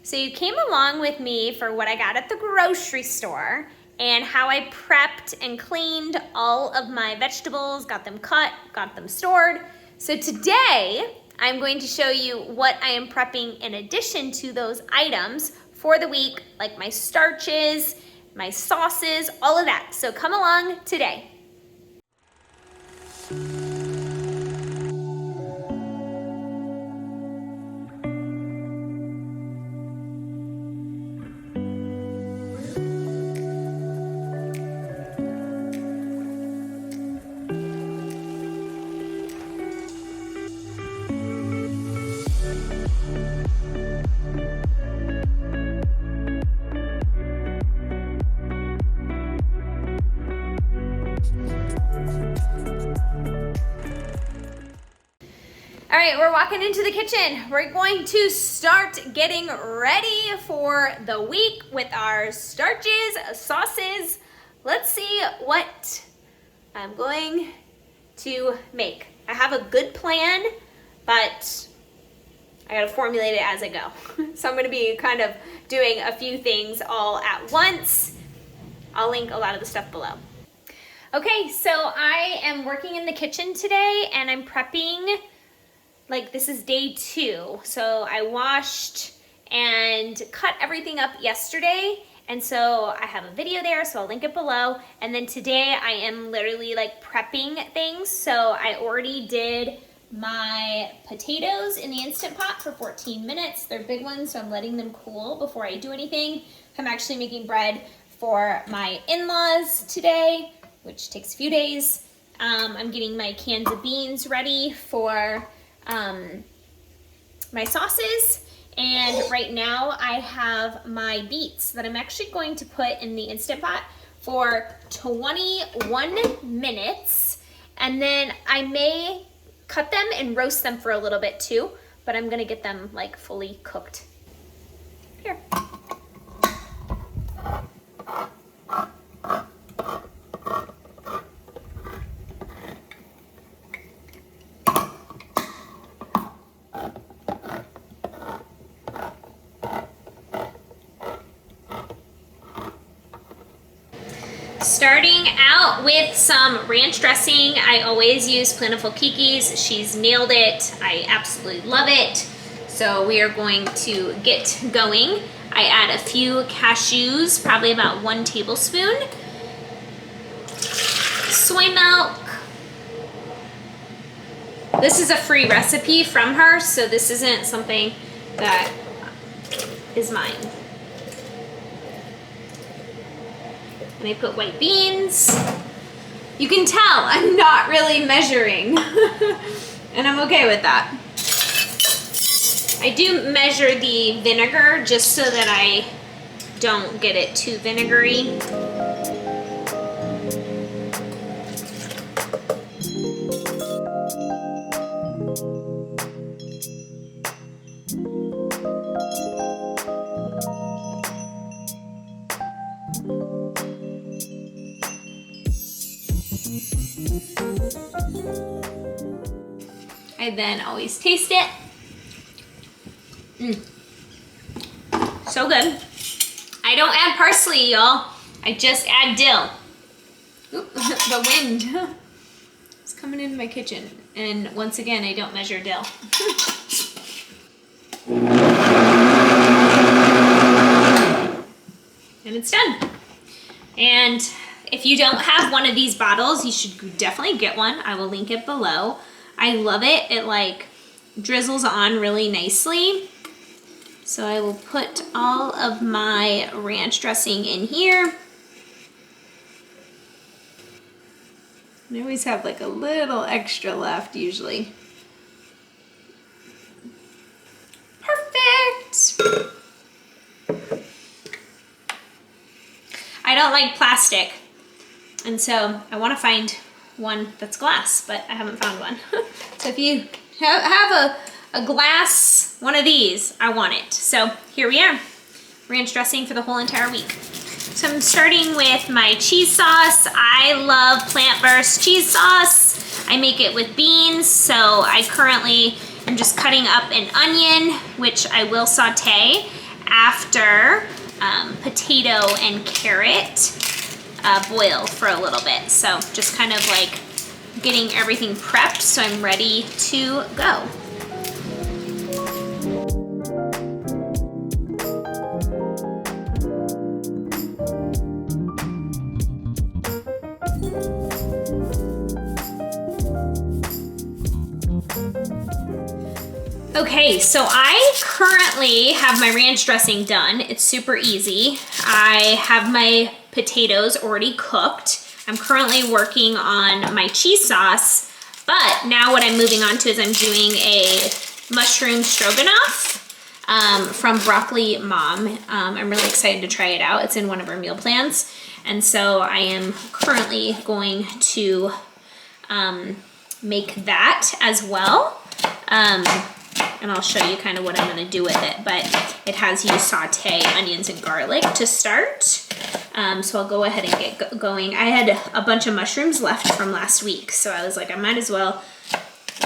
So you came along with me for what I got at the grocery store and how I prepped and cleaned all of my vegetables, got them cut, got them stored. So today, I'm going to show you what I am prepping in addition to those items for the week, like my starches, my sauces, all of that. So come along today. All right, we're walking into the kitchen. We're going to start getting ready for the week with our starches, sauces. Let's see what I'm going to make. I have a good plan, but I gotta formulate it as I go. So I'm gonna be kind of doing a few things all at once. I'll link a lot of the stuff below. Okay, so I am working in the kitchen today and I'm prepping. Like, this is day 2. So I washed and cut everything up yesterday. And so I have a video there, so I'll link it below. And then today I am literally like prepping things. So I already did my potatoes in the Instant Pot for 14 minutes. They're big ones, so I'm letting them cool before I do anything. I'm actually making bread for my in-laws today, which takes a few days. I'm getting my cans of beans ready for my sauces, and right now I have my beets that I'm actually going to put in the Instant Pot for 21 minutes, and then I may cut them and roast them for a little bit too, but I'm gonna get them like fully cooked. Here. Starting out with some ranch dressing. I always use Plentiful Kiki's. She's nailed it. I absolutely love it. So we are going to get going. I add a few cashews, probably about 1 tablespoon. Soy milk. This is a free recipe from her, so this isn't something that is mine. And I put white beans. You can tell I'm not really measuring, and I'm okay with that. I do measure the vinegar just so that I don't get it too vinegary. I then always taste it. So good. I don't add parsley, y'all. I just add dill. Oop, the wind is coming into my kitchen. And once again, I don't measure dill. And it's done. And if you don't have one of these bottles, you should definitely get one. I will link it below. I love it. It like drizzles on really nicely. So I will put all of my ranch dressing in here. I always have like a little extra left usually. Perfect. I don't like plastic, and so I want to find one that's glass, but I haven't found one. So if you have a glass one of these, I want it. So here we are, ranch dressing for the whole entire week. So I'm starting with my cheese sauce. I love plant-based cheese sauce. I make it with beans, so I currently am just cutting up an onion, which I will saute, after potato and carrot boil for a little bit. So just kind of like getting everything prepped so I'm ready to go. Okay, so I currently have my ranch dressing done. It's super easy. I have my potatoes already cooked. I'm currently working on my cheese sauce, but now what I'm moving on to is I'm doing a mushroom stroganoff from Broccoli Mom. I'm really excited to try it out. It's in one of our meal plans. And so I am currently going to make that as well. And I'll show you kind of what I'm gonna do with it, but it has you saute onions and garlic to start. So I'll go ahead and get going. I had a bunch of mushrooms left from last week, so I was like, I might as well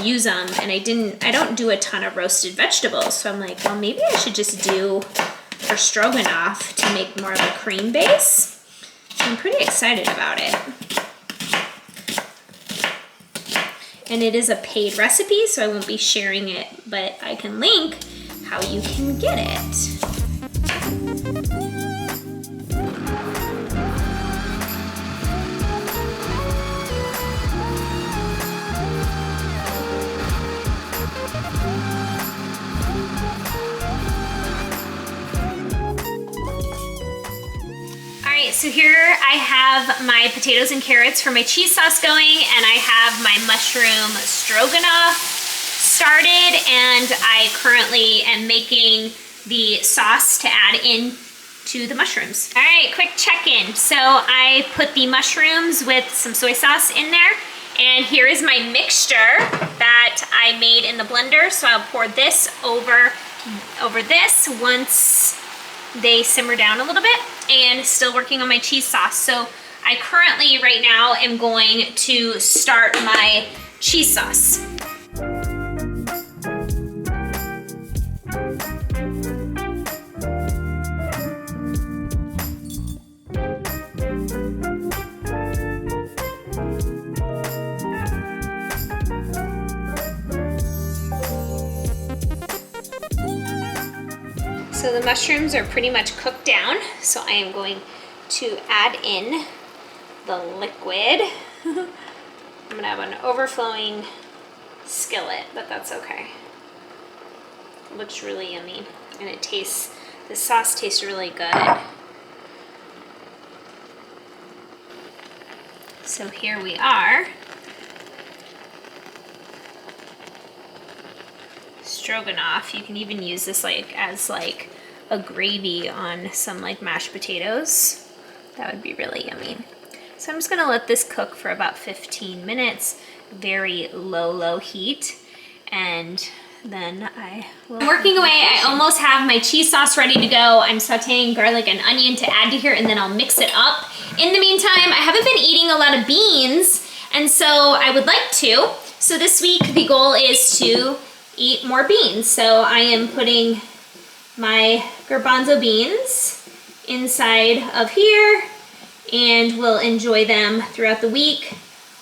use them. And I don't do a ton of roasted vegetables, so I'm like, well, maybe I should just do for stroganoff to make more of a cream base. So I'm pretty excited about it. And it is a paid recipe, so I won't be sharing it, but I can link how you can get it. So here I have my potatoes and carrots for my cheese sauce going, and I have my mushroom stroganoff started, and I currently am making the sauce to add in to the mushrooms. All right, quick check-in. So I put the mushrooms with some soy sauce in there, and here is my mixture that I made in the blender. So I'll pour this over this once they simmer down a little bit, and still working on my cheese sauce. So I currently right now am going to start my cheese sauce. So the mushrooms are pretty much cooked down, so I am going to add in the liquid. I'm gonna have an overflowing skillet, but that's okay. It looks really yummy, and the sauce tastes really good. So here we are. Stroganoff. You can even use this as a gravy on some mashed potatoes. That would be really yummy. So I'm just gonna let this cook for about 15 minutes, very low heat, and then I will. Working away, I almost have my cheese sauce ready to go. I'm sauteing garlic and onion to add to here, and then I'll mix it up. In the meantime, I haven't been eating a lot of beans, and so I would like to. So this week, the goal is to eat more beans. So I am putting my garbanzo beans inside of here, and will enjoy them throughout the week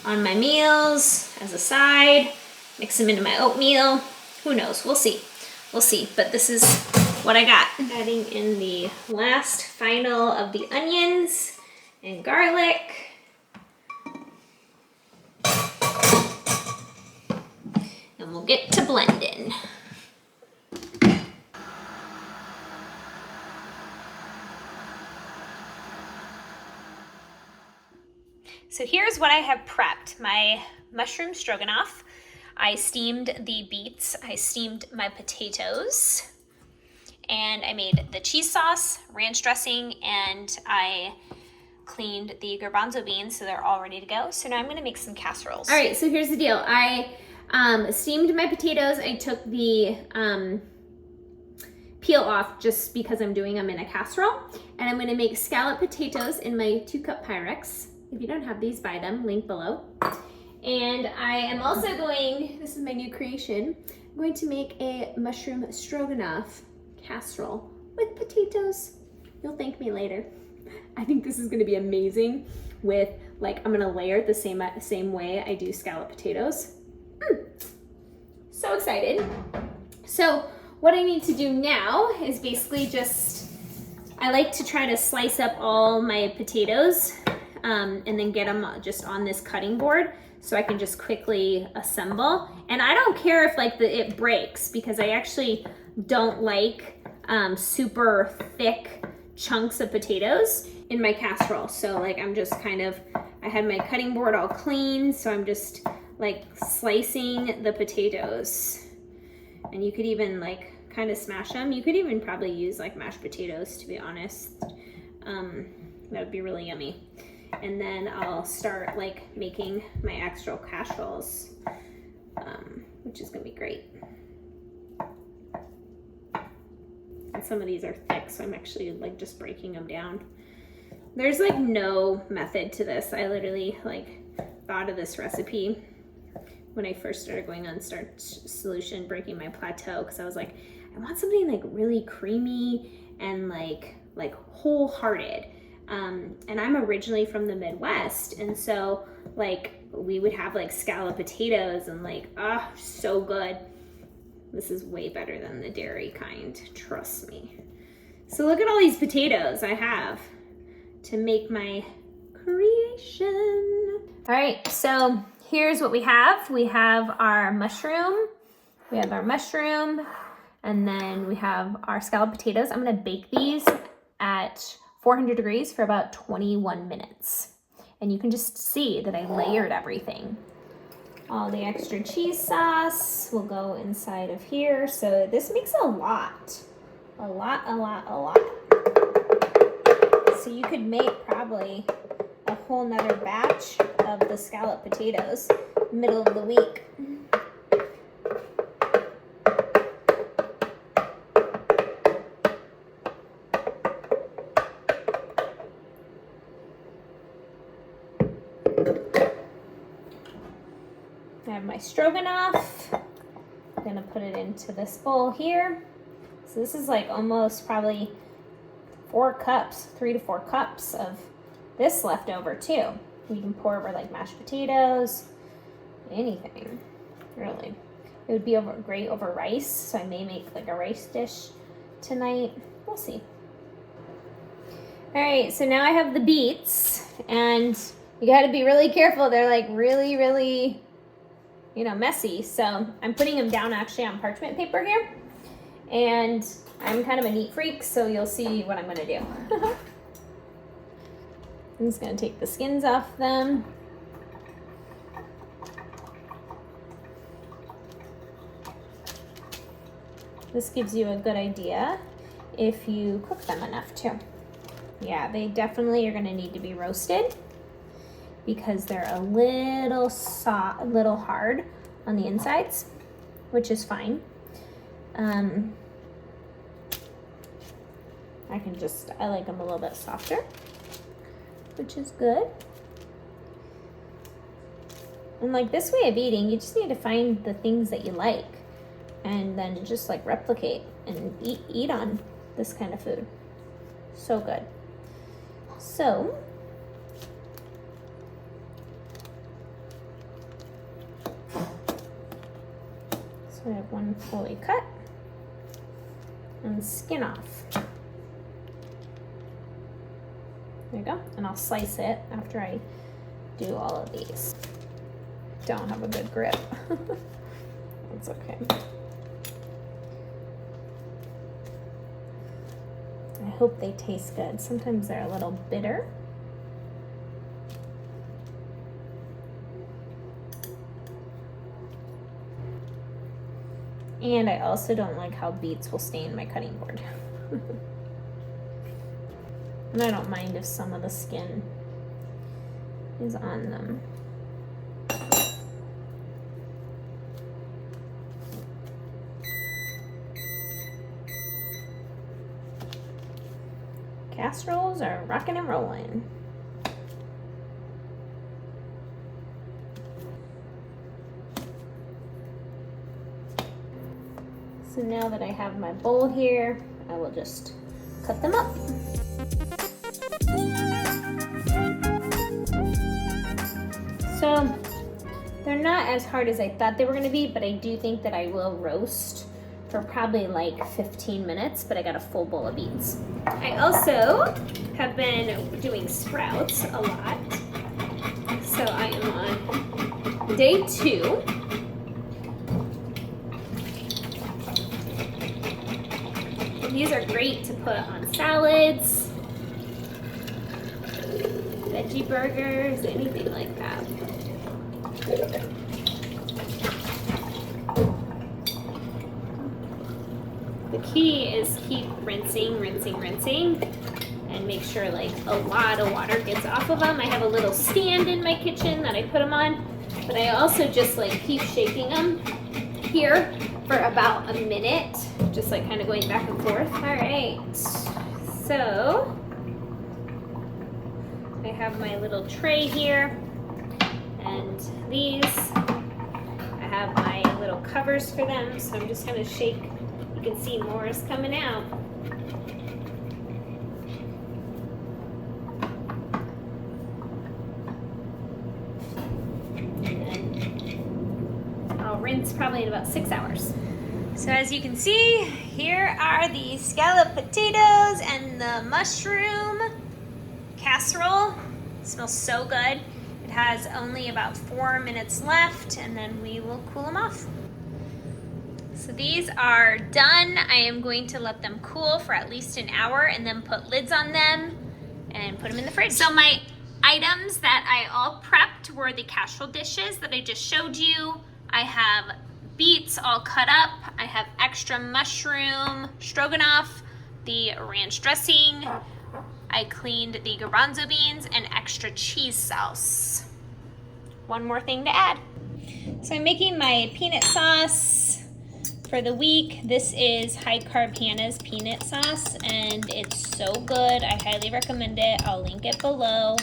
on my meals as a side, mix them into my oatmeal. Who knows? We'll see. We'll see. But this is what I got. Adding in the last final of the onions and garlic. And we'll get to blending. So here's what I have prepped. My mushroom stroganoff. I steamed the beets. I steamed my potatoes. And I made the cheese sauce, ranch dressing, and I cleaned the garbanzo beans so they're all ready to go. So now I'm gonna make some casseroles. All right, so here's the deal. I steamed my potatoes. I took the peel off just because I'm doing them in a casserole. And I'm gonna make scalloped potatoes in my 2-cup Pyrex. If you don't have these, buy them, link below. And I am also going, this is my new creation, I'm going to make a mushroom stroganoff casserole with potatoes. You'll thank me later. I think this is gonna be amazing with, like, I'm gonna layer it the same way I do scalloped potatoes. So excited. So what I need to do now is basically just, I like to try to slice up all my potatoes and then get them just on this cutting board so I can just quickly assemble. And I don't care if like it breaks, because I actually don't like super thick chunks of potatoes in my casserole. So like I'm just kind of, I had my cutting board all clean, so I'm just like slicing the potatoes. And you could even like kind of smash them. You could even probably use like mashed potatoes, to be honest. That would be really yummy. And then I'll start like making my actual casseroles, which is gonna be great. And some of these are thick, so I'm actually like just breaking them down. There's like no method to this. I literally like thought of this recipe when I first started going on Starch Solution, breaking my plateau, because I was like, I want something like really creamy and like wholehearted. And I'm originally from the Midwest, and so like we would have like scalloped potatoes and like, so good. This is way better than the dairy kind, trust me. So look at all these potatoes I have to make my creation. All right, so here's what we have. We have our mushroom, and then we have our scalloped potatoes. I'm gonna bake these at 400 degrees for about 21 minutes. And you can just see that I layered everything. All the extra cheese sauce will go inside of here. So this makes a lot. So you could make probably a whole nother batch of the scalloped potatoes middle of the week. I have my stroganoff. I'm gonna put it into this bowl here. So this is like almost probably 3 to 4 cups of this left over too. You can pour over like mashed potatoes, anything, really. It would be great over rice, so I may make like a rice dish tonight. We'll see. All right, so now I have the beets, and you gotta be really careful. They're like really, messy. So I'm putting them down actually on parchment paper here. And I'm kind of a neat freak, so you'll see what I'm gonna do. I'm just gonna take the skins off them. This gives you a good idea if you cook them enough too. Yeah, they definitely are gonna need to be roasted because they're a little soft, a little hard on the insides, which is fine. I like them a little bit softer, which is good. And like this way of eating, you just need to find the things that you like and then just like replicate and eat on this kind of food. So good. So I have one fully cut and skin off. There you go. And I'll slice it after I do all of these. Don't have a good grip. It's okay. I hope they taste good. Sometimes they're a little bitter. And I also don't like how beets will stain my cutting board. And I don't mind if some of the skin is on them. Casseroles are rocking and rolling. So now that I have my bowl here, I will just cut them up. So they're not as hard as I thought they were gonna be, but I do think that I will roast for probably like 15 minutes, but I got a full bowl of beans. I also have been doing sprouts a lot. So I am on day 2. And these are great to put on salads, veggie burgers, anything like that. The key is keep rinsing, and make sure like a lot of water gets off of them. I have a little stand in my kitchen that I put them on, but I also just like keep shaking them here for about a minute, just like kind of going back and forth. All right, so I have my little tray here, and these, I have my little covers for them, so I'm just gonna shake. You can see more is coming out. And then I'll rinse probably in about 6 hours. So as you can see, here are the scalloped potatoes and the mushroom casserole. It smells so good. It has only about 4 minutes left, and then we will cool them off. So these are done. I am going to let them cool for at least an hour and then put lids on them and put them in the fridge. So my items that I all prepped were the casserole dishes that I just showed you. I have beets all cut up. I have extra mushroom stroganoff, the ranch dressing. I cleaned the garbanzo beans and extra cheese sauce. One more thing to add. So I'm making my peanut sauce for the week. This is high carb Hannah's peanut sauce, and it's so good. I highly recommend it. I'll link it below.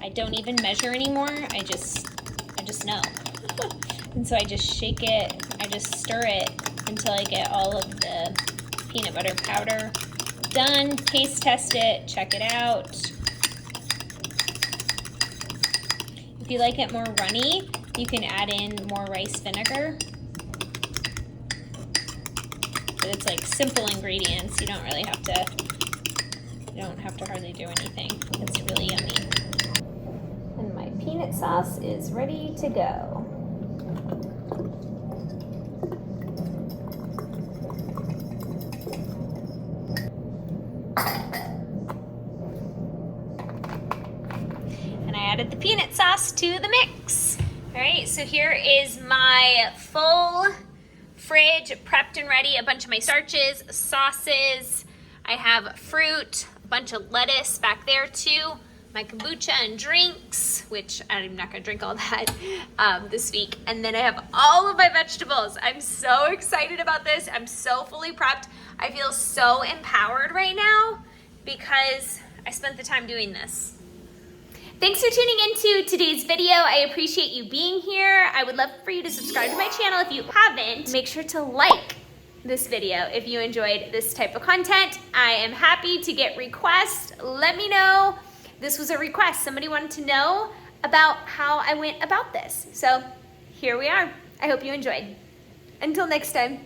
I don't even measure anymore. I just know. And so I just shake it, I just stir it until I get all of the peanut butter powder done. Taste test it, check it out. If you like it more runny, you can add in more rice vinegar. But it's like simple ingredients. You don't really have to, you don't have to hardly do anything. It's really yummy. And my peanut sauce is ready to go. And I added the peanut sauce to the mix. All right, so here is my full fridge prepped and ready. A bunch of my starches, sauces. I have fruit, a bunch of lettuce back there too. My kombucha and drinks, which I'm not gonna drink all that this week. And then I have all of my vegetables. I'm so excited about this. I'm so fully prepped. I feel so empowered right now because I spent the time doing this. Thanks for tuning into today's video. I appreciate you being here. I would love for you to subscribe to my channel if you haven't. Make sure to like this video if you enjoyed this type of content. I am happy to get requests. Let me know. This was a request. Somebody wanted to know about how I went about this. So here we are. I hope you enjoyed. Until next time.